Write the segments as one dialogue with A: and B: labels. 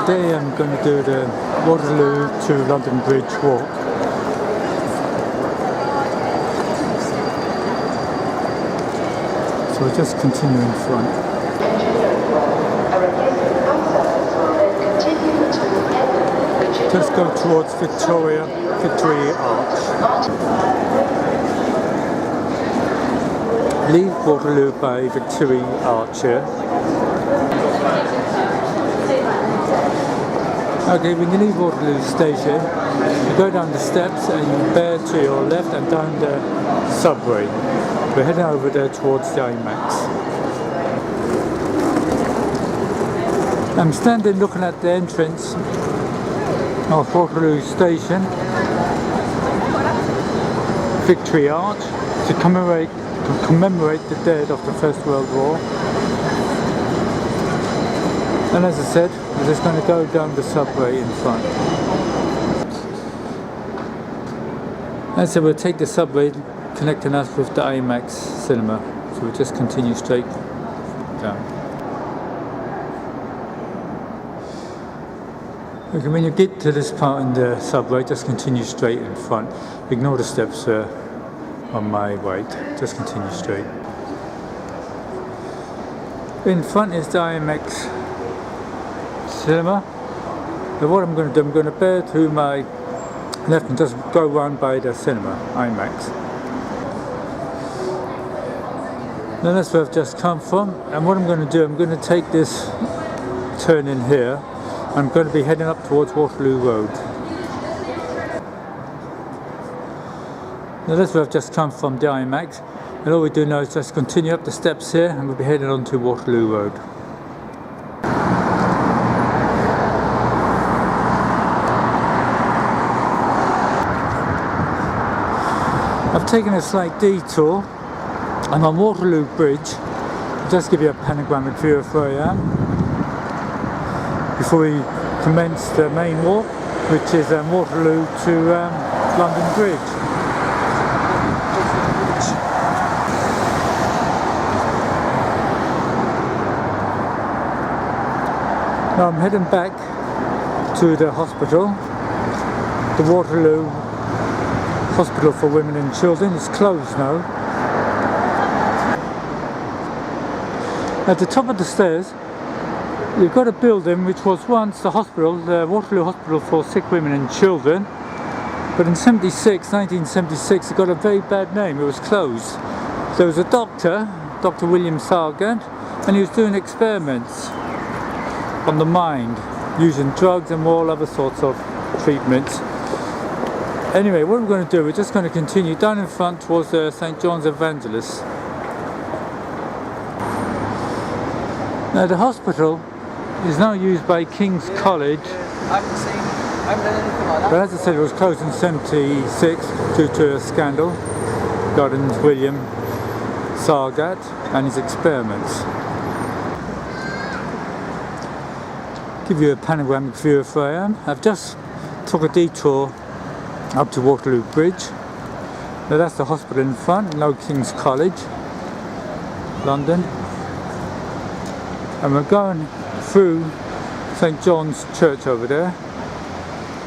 A: Today I'm going to do the Waterloo to London Bridge walk. So we'll just continue in front. Just go towards Victory Arch. Leave Waterloo by Victory Arch here. Okay, when you leave Waterloo station, you go down the steps and you bear to your left and down the subway. We're heading over there towards the IMAX. I'm standing looking at the entrance of Waterloo station, Victory Arch, to commemorate the dead of the First World War. And as I said, we're just going to go down the subway in front. And so we'll take the subway connecting us with the IMAX cinema. So we'll just continue straight down. Okay, when you get to this part in the subway, just continue straight in front. Ignore the steps on my right. Just continue straight. In front is the IMAX cinema. So what I'm going to do, I'm going to bear to my left and just go round by the cinema, IMAX. Now that's where I've just come from, and what I'm going to do, I'm going to take this turn in here. I'm going to be heading up towards Waterloo Road. Now that's where I've just come from, the IMAX, and all we do now is just continue up the steps here and we'll be heading on to Waterloo Road. I've taken a slight detour. I'm on Waterloo Bridge. I'll just give you a panoramic view of where I am before we commence the main walk, which is Waterloo to London Bridge. Now I'm heading back to the hospital. The Waterloo Hospital for Women and Children is closed now. At the top of the stairs, you've got a building which was once the hospital, the Waterloo Hospital for Sick Women and Children, but in 1976, it got a very bad name. It was closed. There was a doctor, Dr. William Sargent, and he was doing experiments on the mind, using drugs and all other sorts of treatments. Anyway, what we're going to do, we're just going to continue down in front towards St. John's Evangelist. Now the hospital is now used by King's College,
B: I haven't done anything like that.
A: but as I said, it was closed in 1976 due to a scandal regarding William Sargent and his experiments. Give you a panoramic view of where I am. I've just took a detour up to Waterloo Bridge. Now that's the hospital in front, now King's College, London. And we're going through St. John's Church over there.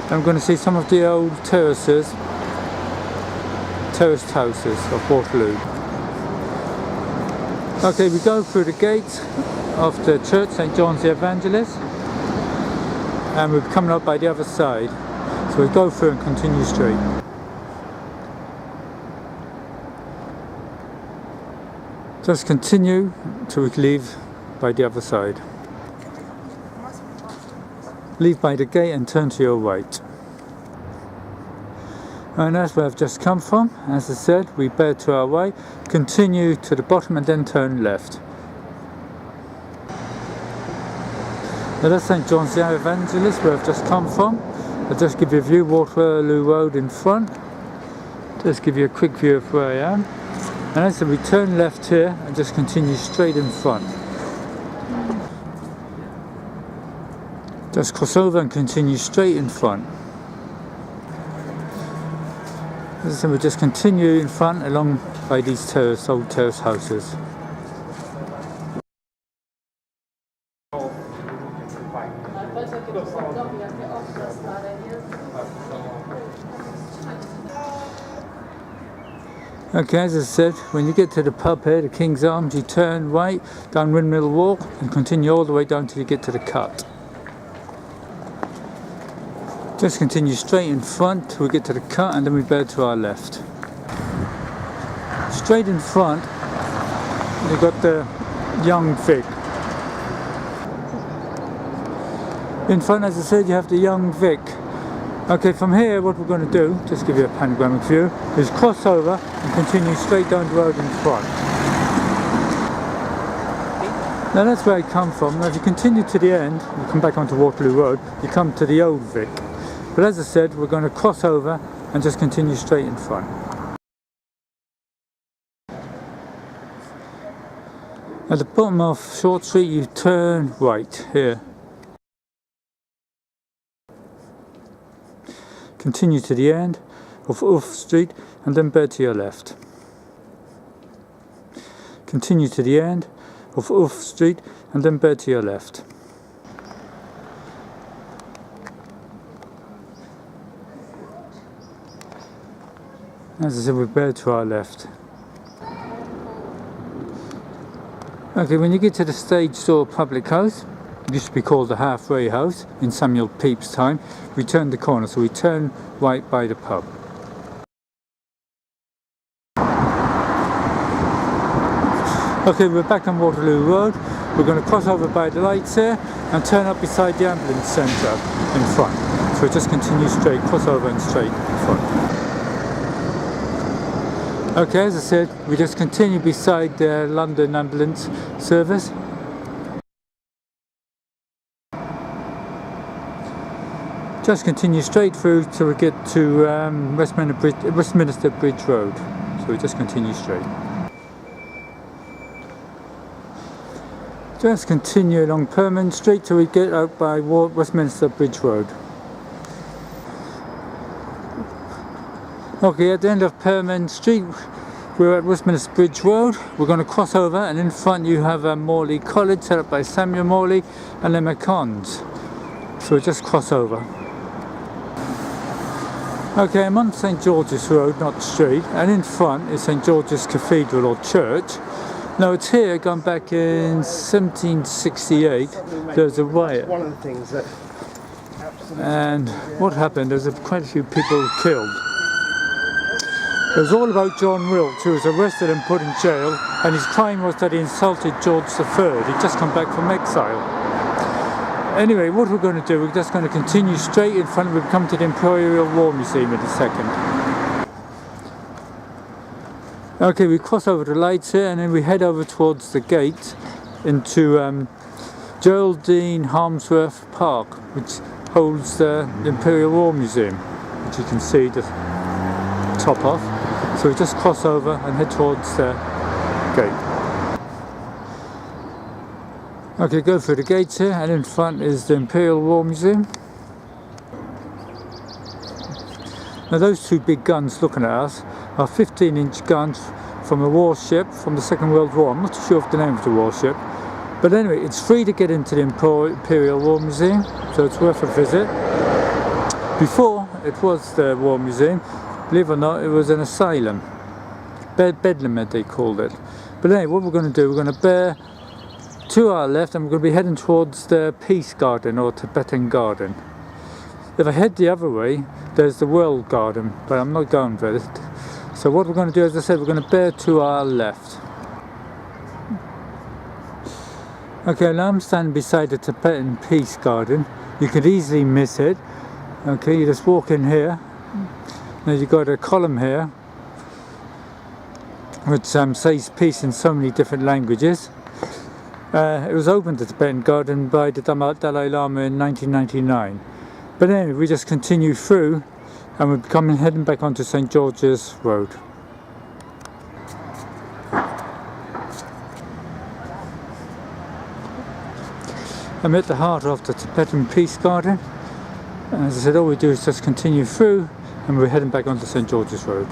A: And I'm going to see some of the old terraced houses of Waterloo. Okay, we go through the gates of the church, St. John's the Evangelist, and we're coming up by the other side. So we go through and continue straight. Just continue till we leave by the other side. Leave by the gate and turn to your right. And that's where I've just come from. As I said, we bear to our right, continue to the bottom and then turn left. Now that's St. John's the Evangelist, where I've just come from. I'll just give you a view, Waterloo Road in front. Just give you a quick view of where I am. And as I said, we turn left here and just continue straight in front. Just cross over and continue straight in front. As I said, we'll just continue in front along by these old terrace houses. Okay, as I said, when you get to the pub here, the King's Arms, you turn right down Windmill Walk and continue all the way down till you get to the cut. Just continue straight in front till we get to the cut, and then we bear to our left. Straight in front, you've got the Young Vic. In front, as I said, you have the Young Vic. Okay, from here what we're going to do, just give you a panoramic view, is cross over and continue straight down the road in front. Now that's where I come from. Now if you continue to the end, you come back onto Waterloo Road, you come to the Old Vic. But as I said, we're going to cross over and just continue straight in front. At the bottom of Short Street you turn right here. Continue to the end of Uff Street and then bear to your left. Continue to the end of Uff Street and then bear to your left. As I said, we bear to our left. Okay, when you get to the Stage Door Public House, it used to be called the Halfway House in Samuel Pepys' time, we turned the corner, so we turn right by the pub. Okay, we're back on Waterloo Road. We're going to cross over by the lights here and turn up beside the ambulance centre in front. So we just continue straight, cross over and straight in front. Okay, as I said, we just continue beside the London Ambulance Service. Just continue straight through till we get to Westminster Bridge Road. So we just continue straight. Just continue along Perman Street till we get out by Westminster Bridge Road. Okay, at the end of Perman Street, we're at Westminster Bridge Road. We're going to cross over, and in front you have Morley College, set up by Samuel Morley and the McCons. So we just cross over. Okay, I'm on St George's Road, not street, and in front is St George's Cathedral or Church. Now it's here, gone back in 1768, there was a riot.
B: One of the things that
A: And what happened, there was quite a few people killed. It was all about John Wilkes, who was arrested and put in jail, and his crime was that he insulted George III. He'd just come back from exile. Anyway, what we're going to do, we're just going to continue straight in front. We'll come to the Imperial War Museum in a second. Okay, we cross over the lights here and then we head over towards the gate into Geraldine Harmsworth Park, which holds the Imperial War Museum, which you can see the top of. So we just cross over and head towards the gate. Okay, go through the gates here, and in front is the Imperial War Museum. Now those two big guns looking at us are 15-inch guns from a warship from the Second World War. I'm not too sure of the name of the warship, but anyway, it's free to get into the Imperial War Museum, so it's worth a visit. Before it was the War Museum, believe it or not, it was an asylum. Bedlam they called it. But anyway, what we're going to do, we're going to bear to our left and we're going to be heading towards the Peace Garden or Tibetan Garden. If I head the other way, there's the World Garden, but I'm not going for it. So what we're going to do, as I said, we're going to bear to our left. Okay, now I'm standing beside the Tibetan Peace Garden. You could easily miss it. Okay, you just walk in here. Now you've got a column here which says peace in so many different languages. It was opened, the Tibetan Garden, by the Dalai Lama in 1999. But anyway, we just continue through and we're heading back onto St George's Road. I'm at the heart of the Tibetan Peace Garden. And as I said, all we do is just continue through and we're heading back onto St George's Road.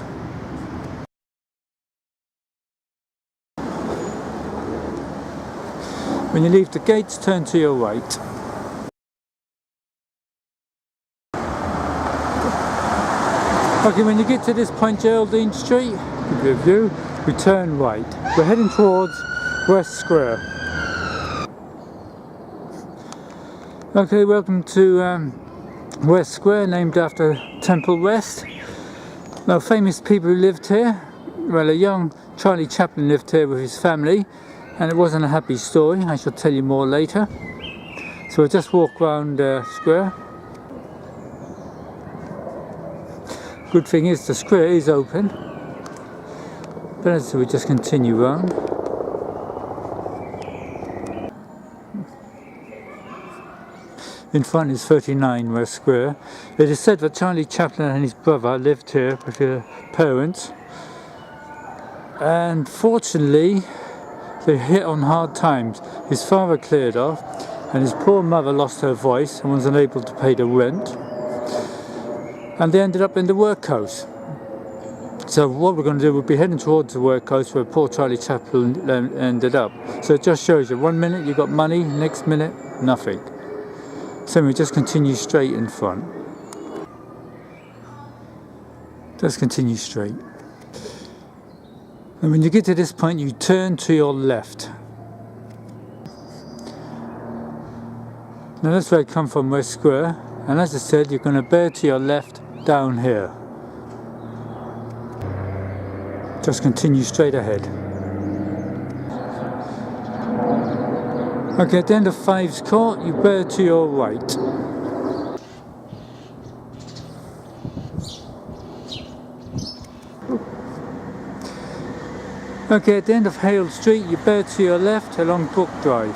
A: When you leave the gates, turn to your right. Okay, when you get to this point, Geraldine Street, give you a view, we turn right. We're heading towards West Square. Okay, welcome to West Square, named after Temple West. Now, famous people who lived here, well, a young Charlie Chaplin lived here with his family, and it wasn't a happy story. I shall tell you more later. So we'll just walk around the square. Good thing is the square is open, but as we just continue round. In front is 39 West Square. It is said that Charlie Chaplin and his brother lived here with their parents, and fortunately they hit on hard times. His father cleared off and his poor mother lost her voice and was unable to pay the rent, and they ended up in the workhouse. So what we're going to do, we'll be heading towards the workhouse where poor Charlie Chaplin ended up. So it just shows you, 1 minute you got money, next minute nothing. So we just continue straight in front. Just continue straight. And when you get to this point, you turn to your left. Now that's where I come from, West Square. And as I said, you're going to bear to your left down here. Just continue straight ahead. Okay, at the end of Fives Court, you bear to your right. Okay, at the end of Hale Street, you bear to your left along Brook Drive.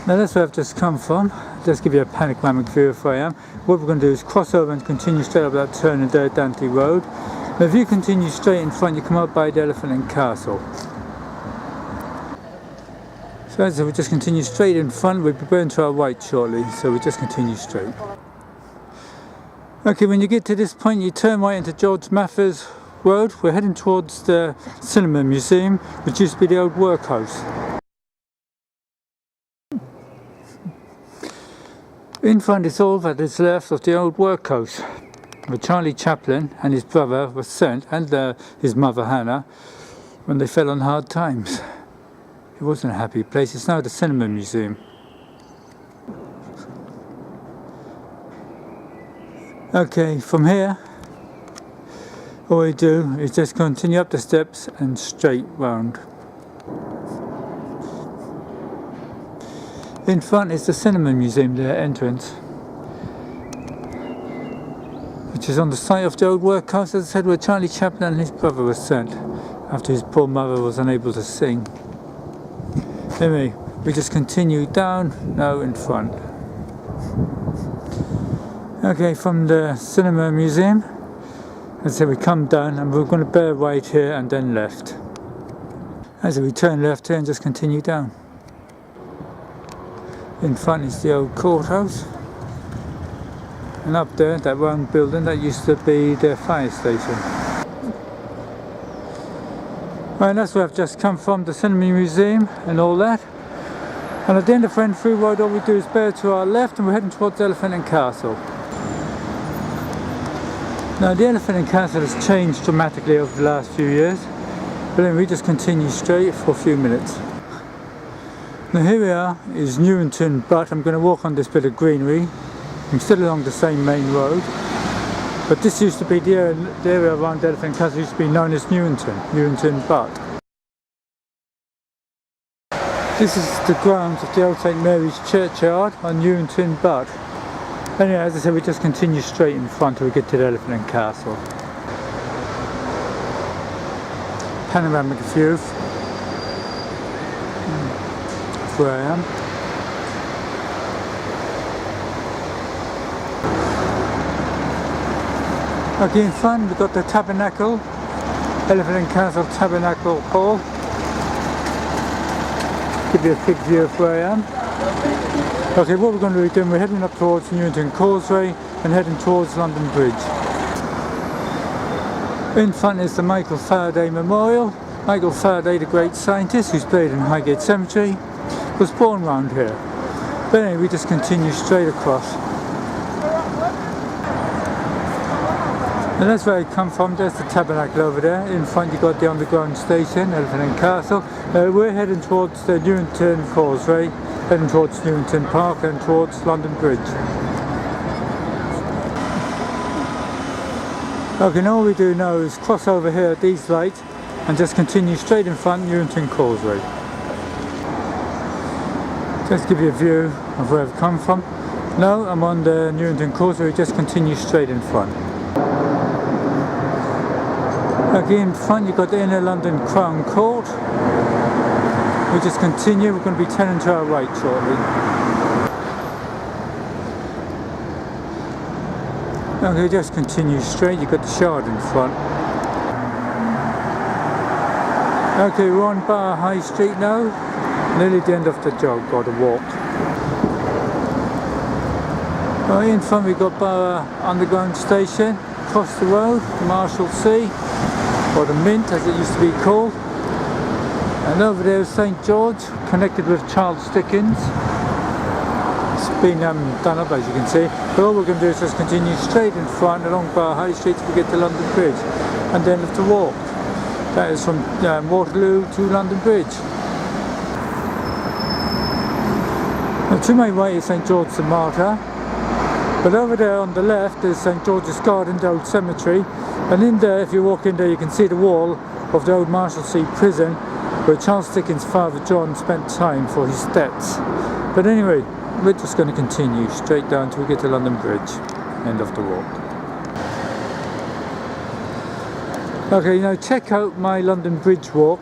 A: Now that's where I've just come from. Just give you a panoramic view of where I am. What we're going to do is cross over and continue straight up that turn in there, Dante Road. Now if you continue straight in front, you come up by the Elephant and Castle. So as we just continue straight in front, we'll be going to our right shortly, so we just continue straight. Okay, when you get to this point, you turn right into George Mathers Road. We're heading towards the Cinema Museum, which used to be the old workhouse. In front is all that is left of the old workhouse, where Charlie Chaplin and his brother were sent, and his mother Hannah, when they fell on hard times. It wasn't a happy place. It's now the Cinema Museum. Okay, from here, all we do is just continue up the steps and straight round. In front is the Cinema Museum, their entrance, which is on the site of the old workhouse, as I said, where Charlie Chaplin and his brother were sent after his poor mother was unable to sing. Anyway, we just continue down, now in front. Okay, from the Cinema Museum, as I said, we come down and we're going to bear right here and then left. As we turn left here and just continue down. In front is the old courthouse, and up there, that round building, that used to be the fire station. Right, that's where I've just come from, the Cinema Museum and all that. And at the end of Renfrew Road, all we do is bear to our left and we're heading towards Elephant and Castle. Now the Elephant and Castle has changed dramatically over the last few years, but then we just continue straight for a few minutes. Now here we are, is Newington Butt. I'm going to walk on this bit of greenery. I'm still along the same main road, but this used to be the area around Elephant Castle used to be known as Newington Butt. This is the grounds of the old St Mary's Churchyard on Newington Butt. Anyway, as I said, we just continue straight in front till we get to the Elephant and Castle. Panoramic view. That's where I am. Okay, in front we've got the Tabernacle, Elephant and Castle Tabernacle Hall. Give you a quick view of where I am. Okay, what we're going to be doing, we're heading up towards Newington Causeway and heading towards London Bridge. In front is the Michael Faraday Memorial. Michael Faraday, the great scientist who's buried in Highgate Cemetery, was born round here. But anyway, we just continue straight across. And that's where I come from. There's the tabernacle over there. In front you got the underground station, Elephant and Castle. We're heading towards the Newington Causeway, heading towards Newington Park and towards London Bridge. Okay, and all we do now is cross over here at these lights and just continue straight in front, Newington Causeway. Just give you a view of where I've come from. Now I'm on the Newington Causeway, just continue straight in front. Okay, in front you've got the Inner London Crown Court. We just continue, we're going to be turning to our right shortly. Okay, just continue straight, you've got the Shard in front. Okay, we're on Bar High Street now, nearly the end of the jog or the walk. Right, in front we've got Bar Underground Station, across the road, the Marshalsea, or the Mint as it used to be called. And over there is St George, connected with Charles Dickens. It's been done up as you can see. But all we're going to do is just continue straight in front along Bar High Street till we get to London Bridge. And then have to walk. That is from Waterloo to London Bridge. Now to my right is St George the Martyr. But over there on the left is St George's Garden, the old cemetery. And in there, if you walk in there, you can see the wall of the old Marshalsea prison where Charles Dickens' father John spent time for his debts. But anyway, we're just going to continue straight down till we get to London Bridge, end of the walk. Okay, now check out my London Bridge walk.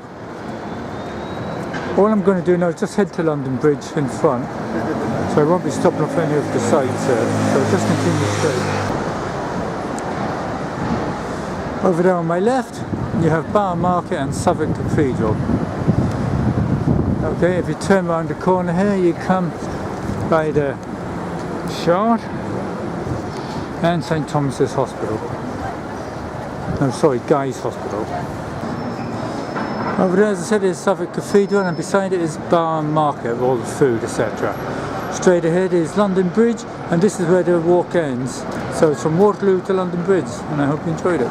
A: All I'm going to do now is just head to London Bridge in front. So I won't be stopping off any of the sites here, so just continue straight. Over there on my left, you have Bar Market and Southwark Cathedral. Okay, if you turn around the corner here, you come by the Shard and St Thomas's Hospital. No, sorry, Guy's Hospital. Over there, as I said, is Southwark Cathedral, and beside it is Bar Market with all the food, etc. Straight ahead is London Bridge, and this is where the walk ends. So it's from Waterloo to London Bridge, and I hope you enjoyed it.